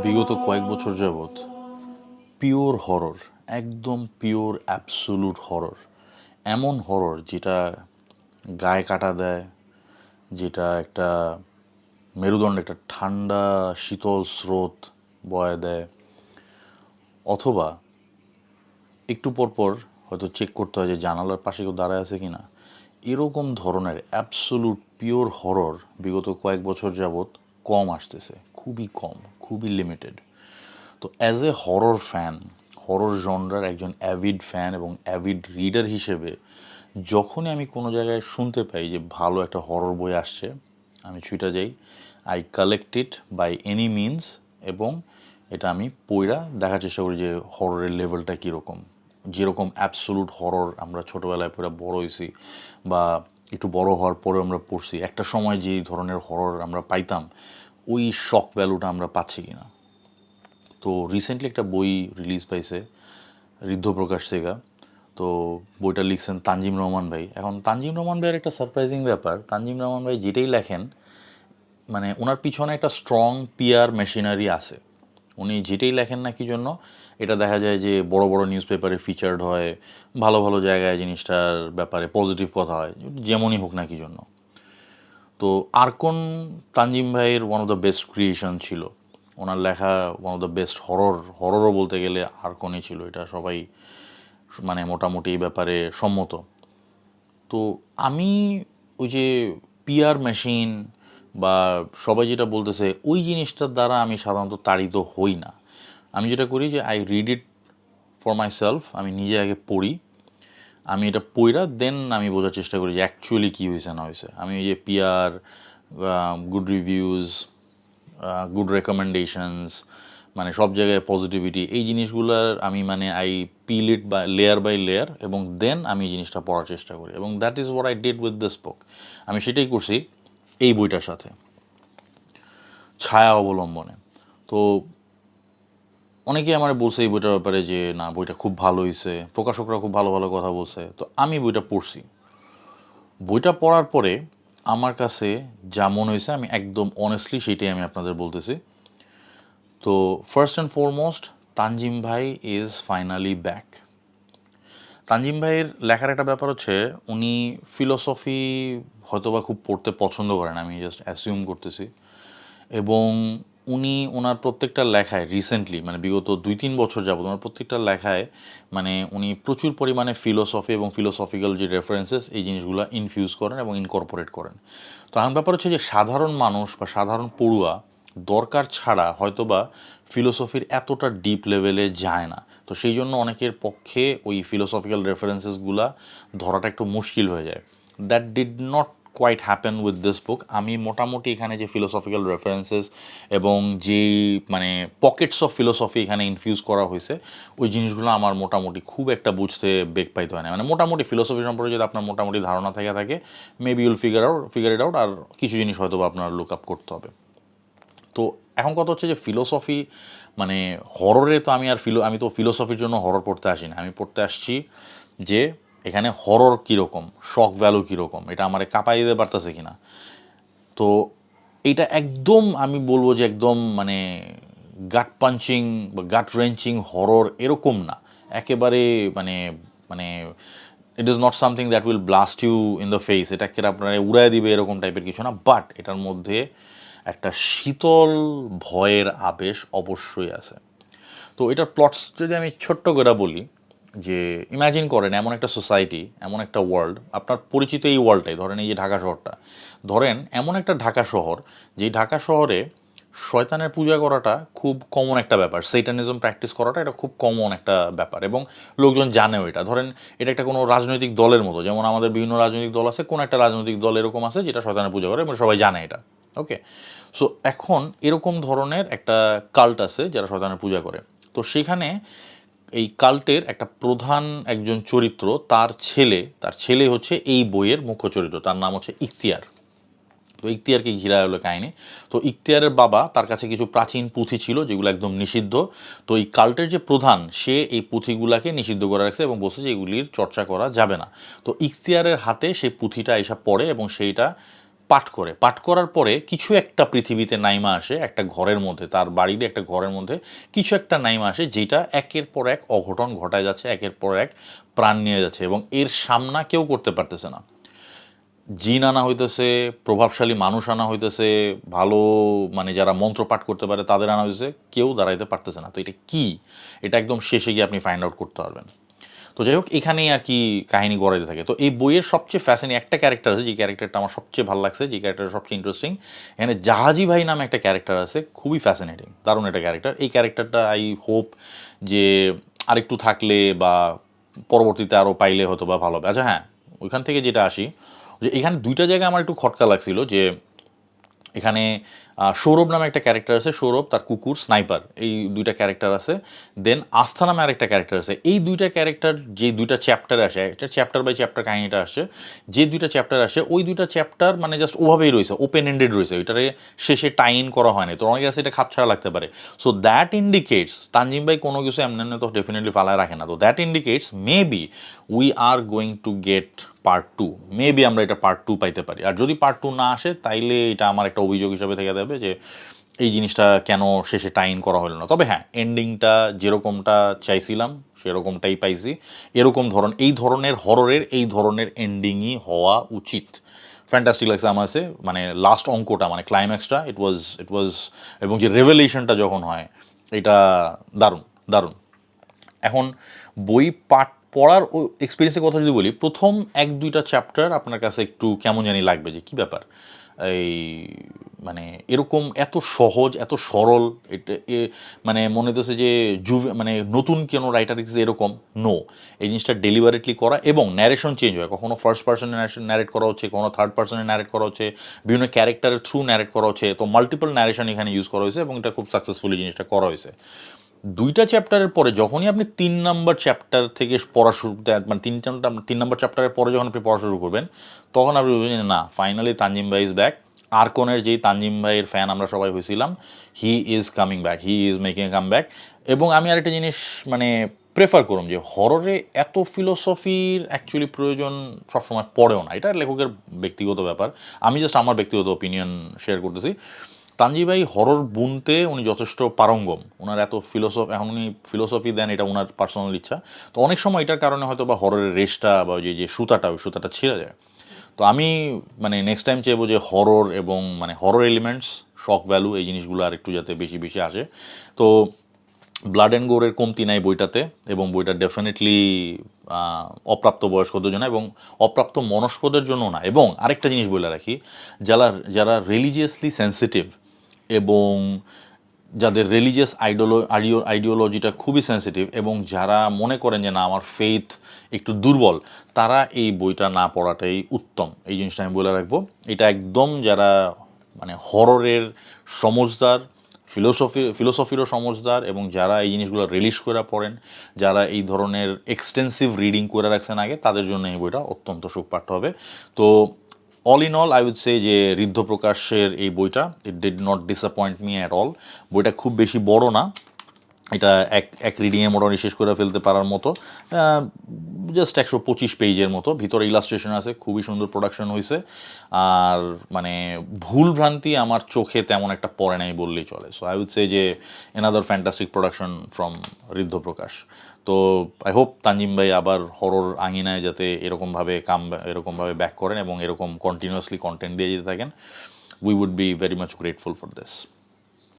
বিগত কয়েক বছর যাবৎ পিওর হরর, একদম পিওর অ্যাবসোলুট হরর, এমন হরর যেটা গায়ে কাটা দেয়, যেটা একটা মেরুদণ্ডে একটা ঠান্ডা শীতল স্রোত বয়ে দেয়, অথবা একটু পর পর হয়তো চেক করতে হয় যে জানালার পাশে কেউ দাঁড়ায় আছে কিনা। এরকম ধরনের অ্যাবসোলুট পিওর হরর বিগত কয়েক বছর যাবৎ কম আসতেছে, খুবই কম, খুবই লিমিটেড। তো as a horror fan, horror জনরার একজন অ্যাভিড ফ্যান এবং অ্যাভিড রিডার হিসেবে যখনই আমি কোনো জায়গায় শুনতে পাই যে ভালো একটা হরর বই আসছে, আমি ছুটে যাই, I collect it by any means, এবং এটা আমি পড়া দেখার চেষ্টা করি যে হররের লেভেলটা কীরকম। যেরকম অ্যাবসোলুট হরর আমরা ছোটোবেলায় পড়ে বড় হয়েছি, বা একটু বড় হওয়ার পরে আমরা পড়ছি, একটা সময় যে ধরনের হরর আমরা পাইতাম, ওই শক ভ্যালুটা আমরা পাচ্ছি কিনা। তো রিসেন্টলি একটা বই রিলিজ পাইছে ঋদ্ধ প্রকাশ থেকে। তো বইটা লিখছেন তানজিম রহমান ভাই। এখন তানজিম রহমান ভাইয়ের একটা সারপ্রাইজিং ব্যাপার, তানজিম রহমান ভাই যেটাই লেখেন, মানে ওনার পিছনে একটা স্ট্রং পিআর মেশিনারি আছে। উনি যেটাই লেখেন না কি জন্য, এটা দেখা যায় যে বড় বড় নিউজ পেপারে ফিচার্ড হয়, ভালো ভালো জায়গায় জিনিসটার ব্যাপারে পজিটিভ কথা হয়, যেমনই হোক না কি জন্য। তো আরকন তানজিম ভাইয়ের one of the best creation ছিল। ওনার লেখা ওয়ান অফ দ্য বেস্ট হররও বলতে গেলে আরকনই ছিল, এটা সবাই মানে মোটামুটি এই ব্যাপারে সম্মত। তো আমি ওই যে পিআর মেশিন বা সবাই যেটা বলতেছে ওই জিনিসটার দ্বারা আমি সাধারণত তাড়িত হই না। আমি যেটা করি যে I read it for my self, আমি নিজে আগে পড়ি, আমি এটা পইরা দেন আমি বোঝার চেষ্টা করি যে অ্যাকচুয়ালি কী হয়েছে না হয়েছে। আমি এই যে PR, good reviews, good recommendations, মানে সব জায়গায় পজিটিভিটি, এই জিনিসগুলোর আমি মানে I peel it by layer, এবং দেন আমি জিনিসটা পড়ার চেষ্টা করি, এবং that is what I did with this book. আমি সেটাই করছি এই বইটার সাথে, ছায়া অবলম্বনে। তো অনেকেই আমার বলছে এই বইটার ব্যাপারে যে না বইটা খুব ভালো হয়েছে, প্রকাশকরা খুব ভালো ভালো কথা বলছে। তো আমি বইটা পড়ছি, বইটা পড়ার পরে আমার কাছে যা মনে হয়েছে আমি একদম অনেস্টলি সেটাই আমি আপনাদের বলতেছি। তো ফার্স্ট অ্যান্ড ফরমোস্ট, তানজিম ভাই ইজ ফাইনালি ব্যাক। তানজিম ভাইয়ের লেখার একটা ব্যাপার হচ্ছে, উনি ফিলোসফি হয়তোবা খুব পড়তে পছন্দ করেন, আমি জাস্ট অ্যাসিউম করতেছি। এবং উনি ওনার প্রত্যেকটা লেখায় রিসেন্টলি, মানে বিগত 2-3 বছর যাবত ওনার প্রত্যেকটা লেখায় মানে উনি প্রচুর পরিমাণে ফিলোসফি এবং ফিলোসফিক্যাল যে রেফারেন্সেস এই জিনিসগুলো ইনফিউজ করেন এবং ইনকর্পোরেট করেন। তো আমার ব্যাপার হচ্ছে যে সাধারণ মানুষ বা সাধারণ পড়ুয়া দরকার ছাড়া হয়তোবা ফিলোসফির এতটা ডিপ লেভেলে যায় না। তো সেই জন্য অনেকের পক্ষে ওই ফিলোসফিক্যাল রেফারেন্সেসগুলা ধরাটা একটু মুশকিল হয়ে যায়। That did not quite happen with this book. আমি মোটামুটি এখানে যে ফিলোসফিক্যাল রেফারেন্সেস এবং যেই মানে পকেটস অফ ফিলোসফি এখানে ইনফিউজ করা হয়েছে, ওই জিনিসগুলো আমার মোটামুটি খুব একটা বুঝতে বেগ পাইতে হয় না। মানে মোটামুটি ফিলোসফি সম্পর্কে যদি আপনার মোটামুটি ধারণা থেকে থাকে, maybe you'll figure it out, আর কিছু জিনিস হয়তো আপনার লুক আপ করতে হবে। তো এখন কথা হচ্ছে যে ফিলোসফি মানে হররে তো আমি তো ফিলোসফির জন্য হরর পড়তে আসি না, আমি পড়তে আসছি যে এখানে হরর কীরকম, শক ভ্যালু কীরকম, এটা আমারে কাঁপাই দিতে পারতেছে কিনা। তো এইটা একদম আমি বলবো যে একদম মানে গাট পাঞ্চিং বা গাট রেঞ্চিং হরর এরকম না, একেবারে মানে মানে it is not something that will blast you in the face, এটাকে আপনারা উড়ায় দিবে এরকম টাইপের কিছু না। বাট এটার মধ্যে একটা শীতল ভয়ের আবেশ অবশ্যই আছে। তো এটার প্লটস যদি আমি ছোট্ট করে বলি, যে ইমাজিন করেন এমন একটা সোসাইটি, এমন একটা ওয়ার্ল্ড, আপনার পরিচিত এই ওয়ার্ল্ডটাই ধরেন, এই যে ঢাকা শহরটা ধরেন, এমন একটা ঢাকা শহর, যেই ঢাকা শহরে শয়তানের পূজা করাটা খুব কমন একটা ব্যাপার, সেইটানিজম প্র্যাকটিস করাটা এটা খুব কমন একটা ব্যাপার, এবং লোকজন জানেও এটা। ধরেন এটা একটা কোনো রাজনৈতিক দলের মতো, যেমন আমাদের বিভিন্ন রাজনৈতিক দল আছে, কোন একটা রাজনৈতিক দল এরকম আছে যেটা শয়তানের পূজা করে এবং সবাই জানে এটা। ওকে, সো এখন এরকম ধরনের একটা কাল্ট আছে যারা শয়তানের পূজা করে। তো সেখানে এই কাল্টের একটা প্রধান একজন চরিত্র, তার ছেলে হচ্ছে এই বইয়ের মুখ্য চরিত্র, তার নাম হচ্ছে ইখতিয়ার। তো ইখতিয়ারকে ঘিরা হলো কাহিনী। তো ইখতিয়ারের বাবা, তার কাছে কিছু প্রাচীন পুঁথি ছিল যেগুলো একদম নিষিদ্ধ। তো এই কাল্টের যে প্রধান, সে এই পুঁথিগুলাকে নিষিদ্ধ করে রাখছে এবং বলছে যে এগুলির চর্চা করা যাবে না। তো ইখতিয়ারের হাতে সেই পুঁথিটা এসে পড়ে এবং সেইটা পাঠ করে, পাঠ করার পরে কিছু একটা পৃথিবীতে নাইমা আসে, একটা ঘরের মধ্যে, তার বাড়ির একটা ঘরের মধ্যে কিছু একটা নাইমা আসে যেটা একের পর এক অঘটন ঘটায় যাচ্ছে, একের পর এক প্রাণ নিয়ে যাচ্ছে এবং এর সামনা কেউ করতে পারতেছে না। জিন আনা হইতেছে, প্রভাবশালী মানুষ আনা হইতেছে, ভালো মানে যারা মন্ত্র পাঠ করতে পারে তাদের আনা হইতেছে, কেউ দাঁড়াইতে পারতেছে না। তো এটা কি? এটা একদম শেষে গিয়ে আপনি ফাইন্ড আউট করতে পারবেন। তো যাই হোক এখানেই আর কি কাহিনী গড়াইতে থাকে। তো এই বইয়ের সবচেয়ে একটা ক্যারেক্টার আছে, যে ক্যারেক্টারটা আমার সবচেয়ে ভালো লাগছে, যে ক্যারেক্টারটা সবচেয়ে ইন্টারেস্টিং। এখানে জাহাজি ভাই নামে একটা ক্যারেক্টার আছে, খুবই ফ্যাসিনেটিং, দারুণ একটা ক্যারেক্টার। এই ক্যারেক্টারটা আই হোপ যে আরেকটু থাকলে বা পরবর্তীতে আরও পাইলে হয়তো বা ভালো হবে। আচ্ছা হ্যাঁ, ওইখান থেকে যেটা আসি, যে এখানে দুইটা জায়গায় আমার একটু খটকা লাগছিল, যে এখানে সৌরভ নামে একটা ক্যারেক্টার আছে, সৌরভ তার কুকুর স্নাইপার, এই দুইটা ক্যারেক্টার আছে। দেন আস্থা নামে আরেকটা ক্যারেক্টার আছে। এই দুইটা ক্যারেক্টার যে দুইটা চ্যাপ্টার আসে, একটা চ্যাপ্টার বাই চ্যাপ্টার কাহিনীটা আসে, যে দুইটা চ্যাপ্টার আসে ওই দুইটা চ্যাপ্টার মানে জাস্ট ওভাবেই রয়েছে, ওপেন এন্ডেড রয়েছে, ওইটারে শেষে টাইন করা হয় না। তো অনেকের কাছে এটা খাপছাড়া লাগতে পারে। সো দ্যাট ইন্ডিকেটস তানজিম ভাই কোনো কিছু এমনি তো ডেফিনেটলি ফালায় রাখে না। তো that indicates maybe we are going to get part two. Maybe আমরা এটা পার্ট টু পাইতে পারি। আর যদি পার্ট টু না আসে তাইলে এটা আমার একটা অভিযোগ হিসাবে থেকে যাবে যে এই জিনিসটা কেন শেষে টাইন করা হলো না। তবে হ্যাঁ, এন্ডিংটা যেরকমটা চাইছিলাম সেরকমটাই পাইছি। এই ধরনের হররের এই ধরনের এন্ডিংই হওয়া উচিত। ফ্যান্টাস্টিক লাগছে আমার কাছে, মানে লাস্ট অঙ্কটা মানে ক্লাইম্যাক্সটা ইট ওয়াজ এবং যে রেভেলেশনটা যখন হয় এটা দারুণ, দারুণ। এখন বই পাঠ পড়ার ও এক্সপিরিয়েন্সের কথা যদি বলি, প্রথম ১-২টা চ্যাপ্টার আপনার কাছে একটু কেমন জানি লাগবে, যে কী ব্যাপার, এই মানে এরকম এত সহজ, এত সরল, এটা মানে মনে হতেছে যে মানে নতুন কোনো রাইটার লিখেছে এরকম। নো, এই জিনিসটা ডেলিভারেটলি করা এবং ন্যারেশন চেঞ্জ হয়, কখনো ফার্স্ট পার্সনে ন্যারেট করা হচ্ছে, কখনো থার্ড পার্সনে ন্যারেট করা হচ্ছে, বিভিন্ন ক্যারেক্টারের থ্রু ন্যারেট করা হচ্ছে। তো মাল্টিপল ন্যারেশন এখানে ইউজ করা হয়েছে এবং এটা খুব সাকসেসফুলি জিনিসটা করা হয়েছে। ২টা চ্যাপ্টারের পরে যখনই আপনি ৩ নাম্বার চ্যাপ্টার থেকে পড়া শুরু, মানে ৩ নাম্বার চ্যাপ্টারের পরে যখন আপনি পড়া শুরু করবেন, তখন আপনি বুঝবেন যে না, ফাইনালি তানজিম ভাই ইজ ব্যাক। আরকনের যেই তানজিম ভাইয়ের ফ্যান আমরা সবাই হয়েছিলাম, he is coming back, he is making a comeback. এবং আমি আরেকটা জিনিস মানে প্রেফার করুম, যে হররে এত ফিলোসফির অ্যাকচুয়ালি প্রয়োজন সবসময় পড়েও না। এটা লেখকের ব্যক্তিগত ব্যাপার, আমি জাস্ট আমার ব্যক্তিগত ওপিনিয়ন শেয়ার করতেছি। তানজি ভাই হরর বুনতে উনি যথেষ্ট পারঙ্গম, ওনার এত এখন উনি ফিলোসফি দেন, এটা ওনার পার্সোনাল ইচ্ছা। তো অনেক সময় এটার কারণে হয়তো বা হররের রেশটা বা যে সুতাটা, ওই সুতাটা ছিঁড়ে যায়। তো আমি মানে নেক্সট টাইম চাইবো যে হরর এবং মানে হরর এলিমেন্টস, শক ভ্যালু, এই জিনিসগুলো আর একটু যাতে বেশি বেশি আসে। তো ব্লাড অ্যান্ড গোরের কমতি নাই বইটাতে, এবং বইটা ডেফিনেটলি অপ্রাপ্ত বয়স্কদের জন্য এবং অপ্রাপ্ত মনস্কদের জন্য না। এবং আরেকটা জিনিস বলে রাখি, যারা যারা রিলিজিয়াসলি সেন্সিটিভ এবং যাদের রিলিজিয়াস আইডিওলজিটা খুবই সেন্সিটিভ এবং যারা মনে করেন যে না আমার ফেইথ একটু দুর্বল, তারা এই বইটা না পড়াটাই উত্তম। এই জিনিসটা আমি বলে রাখবো। এটা একদম যারা মানে হররের সমজদার, ফিলোসফিরও সমজদার এবং যারা এই জিনিসগুলো রিলিজ করে পড়েন, যারা এই ধরনের এক্সটেন্সিভ রিডিং করে রাখছেন আগে, তাদের জন্য এই বইটা অত্যন্ত সুপাঠ্য হবে। তো all in all I would say যে ঋদ্ধ প্রকাশের এই বইটা, it did not disappoint me at all. বইটা খুব বেশি বড় না, এটা এক রিডিংয়ে মোটামুটি শেষ করে ফেলতে পারার মতো, জাস্ট ১২৫ পেজের মতো। ভিতরে ইলাস্ট্রেশন আছে, খুবই সুন্দর প্রোডাকশন হয়েছে। আর মানে ভুল ভ্রান্তি আমার চোখে তেমন একটা পড়ে নাই বললেই চলে। সো আই উড সে যে এনাদার ফ্যান্টাস্টিক প্রোডাকশন ফ্রম ঋদ্ধ প্রকাশ। তো আই হোপ তানজিম ভাই আবার হরর আঙিনায় যাতে এরকমভাবে ব্যাক করেন এবং এরকম কন্টিনিউয়াসলি কন্টেন্ট দিয়ে যেতে থাকেন। We would be very much grateful for this.